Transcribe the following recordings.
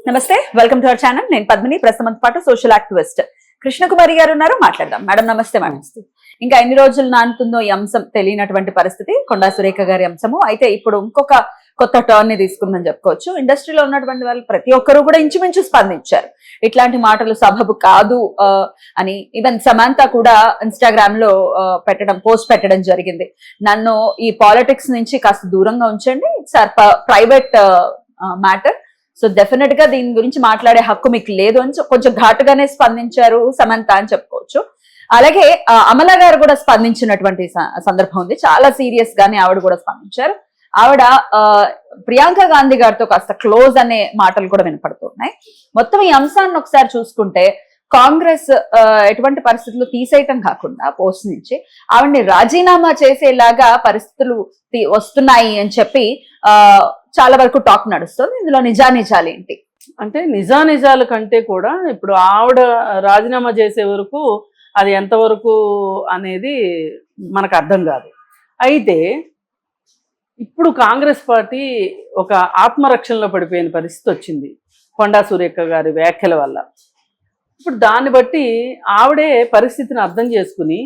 నమస్తే, welcome to our channel. నేను పద్మిని, ప్రస్తుతం పాటు సోషల్ యాక్టివిస్ట్ కృష్ణకుమారి గారు ఉన్నారు. మాట్లాడదాం. మేడం నమస్తే. మేడం, ఇంకా ఎన్ని రోజులు నానుతుందో ఈ అంశం తెలియనటువంటి పరిస్థితి, కొండా సురేఖ గారి అంశము. అయితే ఇప్పుడు ఇంకొక కొత్త టర్న్ ని తీసుకుందని చెప్పుకోవచ్చు. ఇండస్ట్రీలో ఉన్నటువంటి వాళ్ళు ప్రతి ఒక్కరు కూడా ఇంచుమించు స్పందించారు. ఇట్లాంటి మాటలు సబబు కాదు అని. ఈవెన్ సమంత కూడా ఇన్స్టాగ్రామ్ లో పోస్ట్ పెట్టడం జరిగింది. నన్ను ఈ పాలిటిక్స్ నుంచి కాస్త దూరంగా ఉంచండి, it's private matter. So definite గా దీని గురించి మాట్లాడే హక్కు మీకు లేదు అని కొంచెం ఘాటుగానే స్పందించారు సమంత అని చెప్పుకోవచ్చు. అలాగే అమల గారు కూడా స్పందించినటువంటి సందర్భం ఉంది. చాలా సీరియస్ గానే ఆవిడ కూడా స్పందించారు. ఆవిడ ప్రియాంక గాంధీ గారితో కాస్త క్లోజ్ అనే మాటలు కూడా వినపడుతున్నాయి. మొత్తం ఈ అంశాన్ని ఒకసారి చూసుకుంటే కాంగ్రెస్ ఎటువంటి పరిస్థితులు తీసేయటం కాకుండా పోస్ట్ నుంచి ఆవిడ్ని రాజీనామా చేసేలాగా పరిస్థితులు వస్తున్నాయి అని చెప్పి చాలా వరకు టాక్ నడుస్తుంది. ఇందులో నిజానిజాలు ఏంటి అంటే, నిజానిజాల కంటే కూడా ఇప్పుడు ఆవిడ రాజీనామా చేసే వరకు అది ఎంతవరకు అనేది మనకు అర్థం కాదు. అయితే ఇప్పుడు కాంగ్రెస్ పార్టీ ఒక ఆత్మరక్షణలో పడిపోయిన పరిస్థితి వచ్చింది కొండా సురేఖ గారి వ్యాఖ్యల వల్ల. ఇప్పుడు దాన్ని బట్టి ఆవిడే పరిస్థితిని అర్థం చేసుకుని,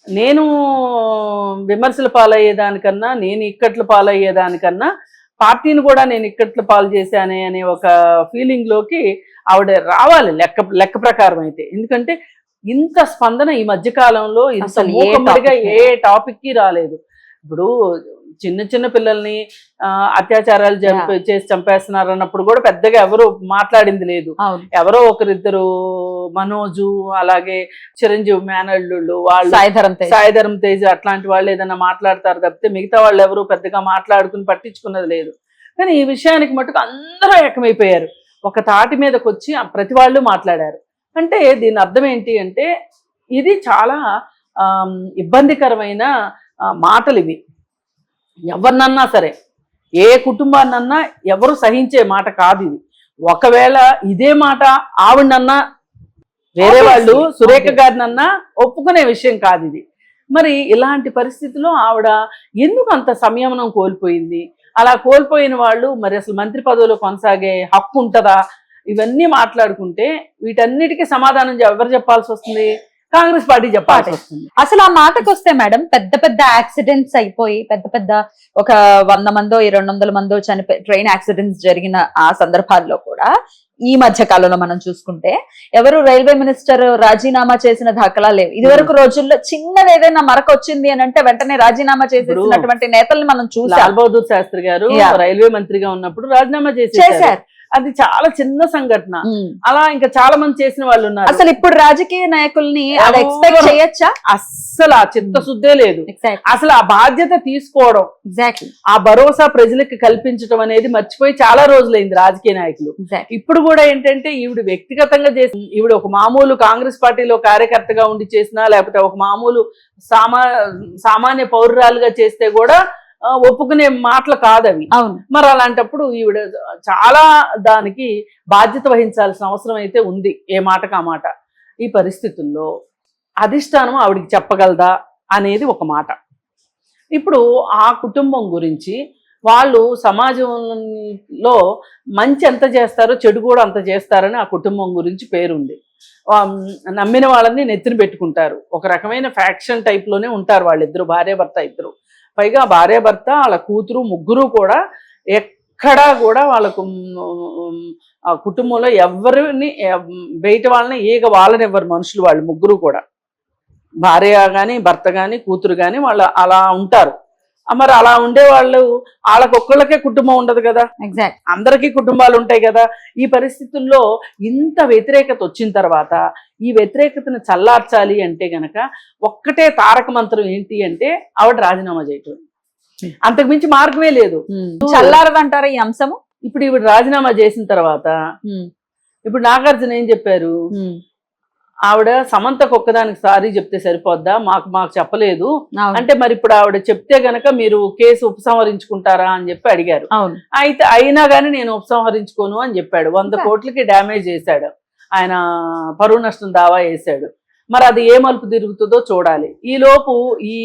నేను విమర్శల పాలయ్యేదానికన్నా, నేను ఇక్కట్ల పాలయ్యేదానికన్నా పార్టీని కూడా నేను ఇక్కట్ల పాలు చేశానే అనే ఒక ఫీలింగ్లోకి ఆవిడ రావాలి లెక్క ప్రకారం అయితే. ఎందుకంటే ఇంత స్పందన ఈ మధ్యకాలంలో ఇంత మూకమ్మడిగా ఏ టాపిక్కి రాలేదు. ఇప్పుడు చిన్న చిన్న పిల్లల్ని అత్యాచారాలు చేసి చంపేస్తున్నారు అన్నప్పుడు కూడా పెద్దగా ఎవరు మాట్లాడింది లేదు. ఎవరో ఒకరిద్దరు, మనోజు, అలాగే చిరంజీవి మేనల్లుళ్ళు, వాళ్ళు సాయిధరం తేజ్ అట్లాంటి వాళ్ళు ఏదైనా మాట్లాడతారు తప్పితే మిగతా వాళ్ళు ఎవరు పెద్దగా మాట్లాడుకుని పట్టించుకున్నది లేదు. కానీ ఈ విషయానికి మటుకు అందరూ ఏకమైపోయారు, ఒక తాటి మీదకి వచ్చి ప్రతి వాళ్ళు మాట్లాడారు. అంటే దీని అర్థం ఏంటి అంటే, ఇది చాలా ఇబ్బందికరమైన మాటలు ఇవి. ఎవరినన్నా సరే, ఏ కుటుంబాన్నన్నా ఎవరు సహించే మాట కాదు ఇది. ఒకవేళ ఇదే మాట ఆవిడనన్నా, వేరే వాళ్ళు సురేఖ గారినన్నా ఒప్పుకునే విషయం కాదు ఇది. మరి ఇలాంటి పరిస్థితిలో ఆవిడ ఎందుకు అంత సంయమనం కోల్పోయింది? అలా కోల్పోయిన వాళ్ళు మరి అసలు మంత్రి పదవిలో కొనసాగే హక్కు ఉంటుందా? ఇవన్నీ మాట్లాడుకుంటే వీటన్నిటికీ సమాధానం ఎవరు చెప్పాల్సి వస్తుంది? కాంగ్రెస్ పార్టీ చెప్పాల్సి వస్తుంది. అసలు ఆ మాటకు వస్తే మేడం, పెద్ద పెద్ద యాక్సిడెంట్స్ అయిపోయి పెద్ద ఒక 100 మందో 200 మందో చనిపోయి ట్రైన్ యాక్సిడెంట్స్ జరిగిన ఆ సందర్భాల్లో కూడా ఈ మధ్య కాలంలో మనం చూసుకుంటే ఎవరు రైల్వే మినిస్టర్ రాజీనామా చేసిన దాఖలా లేవు. ఇదివరకు రోజుల్లో చిన్నది ఏదైనా మరక వచ్చింది అని అంటే వెంటనే రాజీనామా చేసేసినటువంటి నేతల్ని మనం చూసాం. లాల్ బహదూర్ శాస్త్రి గారు రైల్వే మంత్రిగా ఉన్నప్పుడు రాజీనామా చేశారు. అది చాలా చిన్న సంఘటన. అలా ఇంకా చాలా మంది చేసిన వాళ్ళు ఉన్నారు. అసలు ఇప్పుడు రాజకీయ నాయకుల్ని ఎక్స్పెక్ట్ చేయొచ్చా? అస్సలు ఆ చిత్తశుద్ధే లేదు. అసలు ఆ బాధ్యత తీసుకోవడం, ఆ భరోసా ప్రజలకు కల్పించడం అనేది మర్చిపోయి చాలా రోజులైంది రాజకీయ నాయకులు. ఇప్పుడు కూడా ఏంటంటే ఈవిడ వ్యక్తిగతంగా చేసి, ఈవిడ ఒక మామూలు కాంగ్రెస్ పార్టీలో కార్యకర్తగా ఉండి చేసినా, లేకపోతే ఒక మామూలు సామాన్య పౌరురాలుగా చేస్తే కూడా ఒప్పుకునే మాటలు కాదవి. మరి అలాంటప్పుడు ఈవిడ చాలా దానికి బాధ్యత వహించాల్సిన అవసరం అయితే ఉంది, ఏ మాటకు ఆ మాట. ఈ పరిస్థితుల్లో అధిష్టానం ఆవిడికి చెప్పగలదా అనేది ఒక మాట. ఇప్పుడు ఆ కుటుంబం గురించి వాళ్ళు సమాజంలో మంచి ఎంత చేస్తారో చెడు కూడా అంత చేస్తారని ఆ కుటుంబం గురించి పేరుంది. నమ్మిన వాళ్ళని నెత్తిన పెట్టుకుంటారు. ఒక రకమైన ఫ్యాక్షన్ టైప్లోనే ఉంటారు వాళ్ళిద్దరు, భార్యాభర్త ఇద్దరు. పైగా భార్యాభర్త, వాళ్ళ కూతురు, ముగ్గురు కూడా ఎక్కడా కూడా వాళ్ళకు కుటుంబంలో ఎవరిని బయట వాళ్ళని వాళ్ళని ఎవరు మనుషులు, వాళ్ళు ముగ్గురు కూడా, భార్య కానీ భర్త కానీ కూతురు కానీ వాళ్ళు అలా ఉంటారు. మరి అలా ఉండే వాళ్ళు, వాళ్ళకొక్కళ్ళకే కుటుంబం ఉండదు కదా, అందరికీ కుటుంబాలు ఉంటాయి కదా. ఈ పరిస్థితుల్లో ఇంత వ్యతిరేకత వచ్చిన తర్వాత ఈ వ్యతిరేకతను చల్లార్చాలి అంటే గనక ఒక్కటే తారక మంత్రం ఏంటి అంటే ఆవిడ రాజీనామా చేయటం. అంతకుమించి మార్గమే లేదు. చల్లారదంటారా ఈ అంశము? ఇప్పుడు ఈవిడ రాజీనామా చేసిన తర్వాత ఇప్పుడు నాగార్జున ఏం చెప్పారు? ఆవిడ సమంతకు ఒక్కదానికి సారీ చెప్తే సరిపోద్దా, మాకు చెప్పలేదు అంటే, మరి ఇప్పుడు ఆవిడ చెప్తే గనక మీరు కేసు ఉపసంహరించుకుంటారా అని చెప్పి అడిగారు. అయితే అయినా కానీ నేను ఉపసంహరించుకోను అని చెప్పాడు. 100 కోట్లకి డ్యామేజ్ చేశాడు ఆయన, పరువు నష్టం దావా వేశాడు. మరి అది ఏ మలుపు తిరుగుతుందో చూడాలి. ఈలోపు ఈ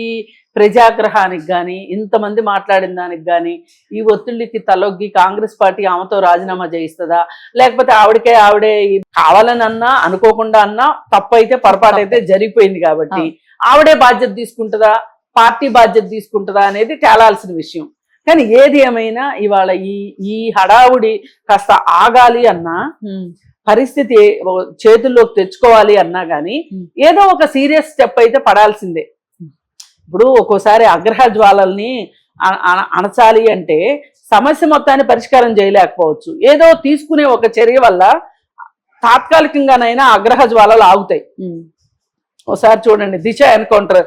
ప్రజాగ్రహానికి కానీ ఇంతమంది మాట్లాడిన దానికి కానీ ఈ ఒత్తిడికి తలొగ్గి కాంగ్రెస్ పార్టీ ఆమెతో రాజీనామా చేయిస్తుందా, లేకపోతే ఆవిడే కావాలని అన్నా అనుకోకుండా అన్నా తప్పు అయితే పొరపాటు అయితే జరిగిపోయింది కాబట్టి ఆవిడే బాధ్యత తీసుకుంటుందా, పార్టీ బాధ్యత తీసుకుంటుందా అనేది తేలాల్సిన విషయం. కానీ ఏది ఏమైనా ఇవాళ ఈ హడావుడి కాస్త ఆగాలి అన్నా, పరిస్థితి చేతుల్లోకి తెచ్చుకోవాలి అన్నా గానీ ఏదో ఒక సీరియస్ స్టెప్ అయితే పడాల్సిందే. ఇప్పుడు ఒక్కోసారి అగ్రహ జ్వాలల్ని అణచాలి అంటే సమస్య మొత్తాన్ని పరిష్కారం చేయలేకపోవచ్చు. ఏదో తీసుకునే ఒక చర్య వల్ల తాత్కాలికంగానైనా అగ్రహ జ్వాలలు ఆగుతాయి. ఒకసారి చూడండి దిశ ఎన్కౌంటర్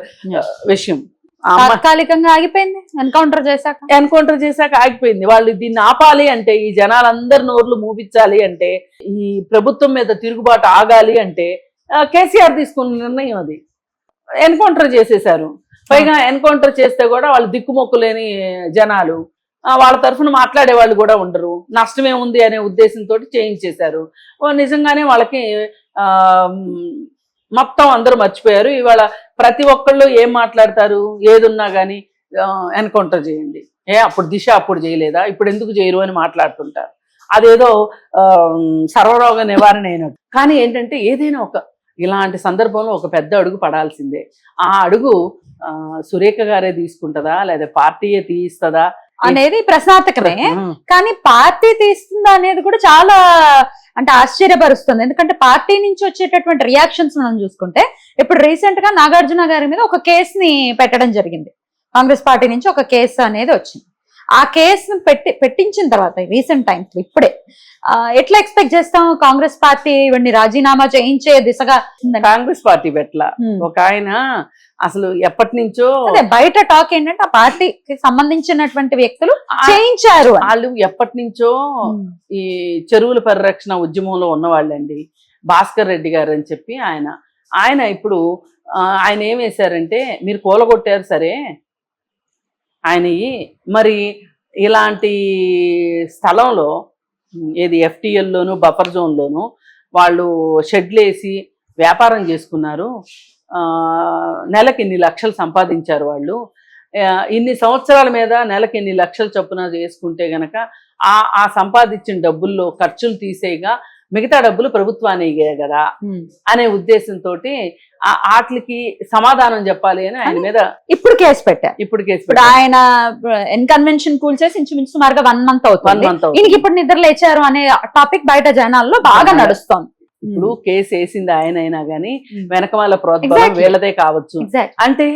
విషయం తాత్కాలికంగా ఆగిపోయింది, ఎన్కౌంటర్ చేశాక ఆగిపోయింది. వాళ్ళు దీన్ని ఆపాలి అంటే, ఈ జనాలందరి నోర్లు మూపించాలి అంటే, ఈ ప్రభుత్వం మీద తిరుగుబాటు ఆగాలి అంటే కేసీఆర్ తీసుకున్న నిర్ణయం అది. ఎన్కౌంటర్ చేసేశారు. పైగా ఎన్కౌంటర్ చేస్తే కూడా వాళ్ళు దిక్కుమొక్కు లేని జనాలు, వాళ్ళ తరఫున మాట్లాడే వాళ్ళు కూడా ఉండరు, నష్టమే ఉంది అనే ఉద్దేశంతో చేయించేశారు. నిజంగానే వాళ్ళకి మొత్తం అందరూ మర్చిపోయారు. ఇవాళ ప్రతి ఒక్కళ్ళు ఏం మాట్లాడతారు, ఏదున్నా కానీ ఎన్కౌంటర్ చేయండి, అప్పుడు దిశ అప్పుడు చేయలేదా, ఇప్పుడు ఎందుకు చేయరు అని మాట్లాడుతుంటారు. అదేదో సర్వరోగ నివారణ అయినట్టు. కానీ ఏంటంటే ఏదైనా ఇలాంటి సందర్భంలో ఒక పెద్ద అడుగు పడాల్సిందే. ఆ అడుగు సురేఖ గారే తీసుకుంటుందా లేదా పార్టీయే తీయిస్తుందా అనేది ప్రశ్నార్థకమే. కానీ పార్టీ తీస్తుందా అనేది కూడా చాలా అంటే ఆశ్చర్యపరుస్తుంది. ఎందుకంటే పార్టీ నుంచి వచ్చేటటువంటి రియాక్షన్స్ మనం చూసుకుంటే, ఇప్పుడు రీసెంట్ గా నాగార్జున గారి మీద ఒక కేసుని పెట్టడం జరిగింది. కాంగ్రెస్ పార్టీ నుంచి ఒక కేసు అనేది వచ్చింది. ఆ కేసును పెట్టించిన తర్వాత రీసెంట్ టైమ్స్ ఇప్పుడే ఎట్లా ఎక్స్పెక్ట్ చేస్తాం కాంగ్రెస్ పార్టీ ఇవన్నీ రాజీనామా చేయించే దిశగా? కాంగ్రెస్ పార్టీ పెట్ల ఒక ఆయన అసలు ఎప్పటి నుంచో బయట టాక్ ఏంటంటే ఆ పార్టీకి సంబంధించినటువంటి వ్యక్తులు చేయించారు. వాళ్ళు ఎప్పటి నుంచో ఈ చెరువుల పరిరక్షణ ఉద్యమంలో ఉన్నవాళ్ళండి. భాస్కర్ రెడ్డి గారు అని చెప్పి ఆయన ఇప్పుడు ఆయన ఏం వేశారంటే, మీరు కూలగొట్టారు సరే ఆయన మరి ఇలాంటి స్థలంలో ఏది FTLలోను బఫర్ జోన్లోను వాళ్ళు షెడ్లు వేసి వ్యాపారం చేసుకున్నారు, నెలకి ఇన్ని లక్షలు సంపాదించారు వాళ్ళు, ఇన్ని సంవత్సరాల మీద నెలకి ఇన్ని లక్షలు చొప్పున చేసుకుంటే గనక ఆ సంపాదించిన డబ్బుల్లో ఖర్చులు తీసేయగా మిగతా డబ్బులు ప్రభుత్వానికి కదా అనే ఉద్దేశంతో వాటికి సమాధానం చెప్పాలి అని ఆయన మీద ఇప్పుడు కేసు పెట్టారు. ఆయన కన్వెన్షన్ కూల్చేసి ఇంచుమించు సుమారుగా 1 month అవుతుంది. ఈయనకి ఇప్పుడు నిద్ర లేచారు అనే టాపిక్ బయట జనాల్లో బాగా నడుస్తోంది. ఇప్పుడు కేసు వేసింది ఆయన అయినా గానీ వెనక వాళ్ళ ప్రోత్సాహం వీళ్ళదే కావచ్చు. అంటే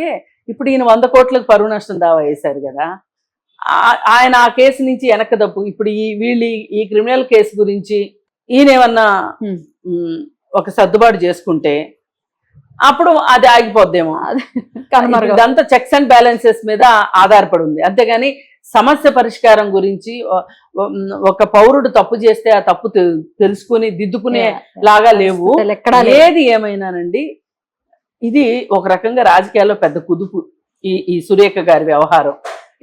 ఇప్పుడు ఈయన 100 కోట్లకు పరువు నష్టం దావా వేశారు కదా, ఆయన ఆ కేసు నుంచి వెనక్కి తప్పు. ఇప్పుడు ఈ క్రిమినల్ కేసు గురించి ఈయనేమన్నా ఒక సర్దుబాటు చేసుకుంటే అప్పుడు అది ఆగిపోద్దేమో. ఇదంతా చెక్స్ అండ్ బ్యాలెన్సెస్ మీద ఆధారపడి ఉంది. అంతేగాని సమస్య పరిష్కారం గురించి ఒక పౌరుడు తప్పు చేస్తే ఆ తప్పు తెలుసుకుని దిద్దుకునే లాగా లేవు. ఏది ఏమైనానండి, ఇది ఒక రకంగా రాజకీయాల్లో పెద్ద కుదుపు ఈ సురేఖ గారి వ్యవహారం.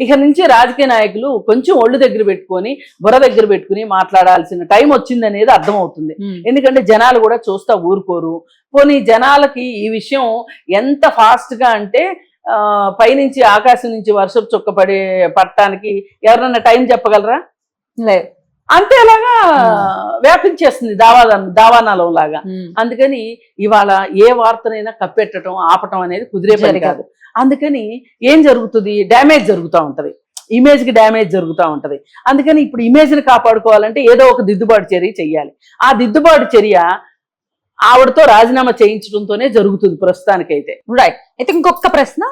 ఇక నుంచి రాజకీయ నాయకులు కొంచెం ఒళ్ళు దగ్గర పెట్టుకొని బుర్ర దగ్గర పెట్టుకుని మాట్లాడాల్సిన టైం వచ్చిందనేది అర్థమవుతుంది. ఎందుకంటే జనాలు కూడా చూస్తా ఊరుకోరు. పోనీ జనాలకి ఈ విషయం ఎంత ఫాస్ట్ గా అంటే పైనుంచి ఆకాశం నుంచి వర్షపు చుక్క పడటానికి ఎవరన్నా టైం చెప్పగలరా? లేదు. అంతేలాగా వ్యాపించేస్తుంది దావానాలం లాగా. అందుకని ఇవాళ ఏ వార్తనైనా కప్పెట్టడం ఆపటం అనేది కుదిరే పని కాదు. అందుకని ఏం జరుగుతుంది, డ్యామేజ్ జరుగుతూ ఉంటది, ఇమేజ్ కి డ్యామేజ్ జరుగుతూ ఉంటది. అందుకని ఇప్పుడు ఇమేజ్ ని కాపాడుకోవాలంటే ఏదో ఒక దిద్దుబాటు చర్య చెయ్యాలి. ఆ దిద్దుబాటు చర్య ఆవిడతో రాజీనామా చేయించడంతోనే జరుగుతుంది ప్రస్తుతానికైతే. రైట్. అయితే ఇంకొక ప్రశ్న,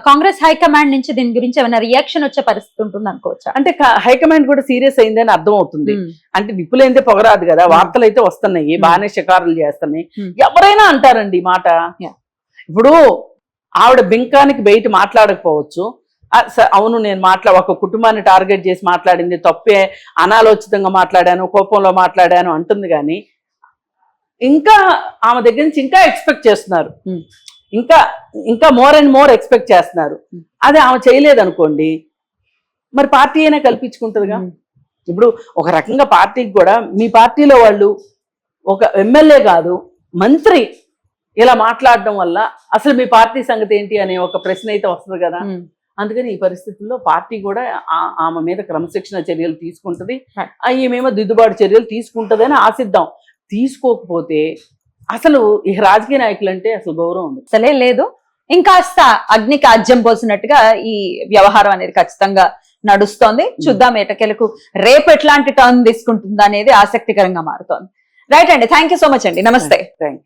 కాంగ్రెస్ హైకమాండ్ నుంచి దీని గురించి ఏమైనా రియాక్షన్ వచ్చే పరిస్థితి ఉంటుంది అనుకోవచ్చా? అంటే హైకమాండ్ కూడా సీరియస్ అయిందని అర్థం అవుతుంది. అంటే నిప్పులైతే పొగరాదు కదా, వార్తలు అయితే వస్తున్నాయి, బాగానే షికారులు చేస్తున్నాయి. ఎవరైనా అంటారండి మాట. ఇప్పుడు ఆవిడ బింకానికి బయట మాట్లాడకపోవచ్చు, అవును నేను ఒక కుటుంబాన్ని టార్గెట్ చేసి మాట్లాడింది తప్పే, అనాలోచితంగా మాట్లాడాను, కోపంలో మాట్లాడాను అంటుంది. కానీ ఇంకా ఆమె దగ్గర నుంచి ఇంకా ఎక్స్పెక్ట్ చేస్తున్నారు, ఇంకా మోర్ అండ్ మోర్ ఎక్స్పెక్ట్ చేస్తున్నారు. అదే ఆమె చేయలేదనుకోండి మరి పార్టీ అయినా కల్పించుకుంటుందిగా. ఇప్పుడు ఒక రకంగా పార్టీకి కూడా మీ పార్టీలో వాళ్ళు ఒక ఎమ్మెల్యే కాదు మంత్రి ఇలా మాట్లాడడం వల్ల అసలు మీ పార్టీ సంగతి ఏంటి అనే ఒక ప్రశ్న అయితే వస్తుంది కదా. అందుకని ఈ పరిస్థితుల్లో పార్టీ కూడా ఆమె మీద క్రమశిక్షణ చర్యలు తీసుకుంటది, ఈమెమో దిద్దుబాటు చర్యలు తీసుకుంటది అని ఆశిద్దాం. తీసుకోకపోతే అసలు ఈ రాజకీయ నాయకులు అంటే అసలు గౌరవం ఉంది అసలే లేదు. ఇంకాస్త అగ్నికి ఆజ్యం పోసినట్టుగా ఈ వ్యవహారం అనేది ఖచ్చితంగా నడుస్తోంది. చూద్దాం ఎటకెలకు రేపు ఎట్లాంటి టర్న్ తీసుకుంటుందా అనేది ఆసక్తికరంగా మారుతోంది. రైట్ అండి, థ్యాంక్ యూ సో మచ్ అండి, నమస్తే. Thank you.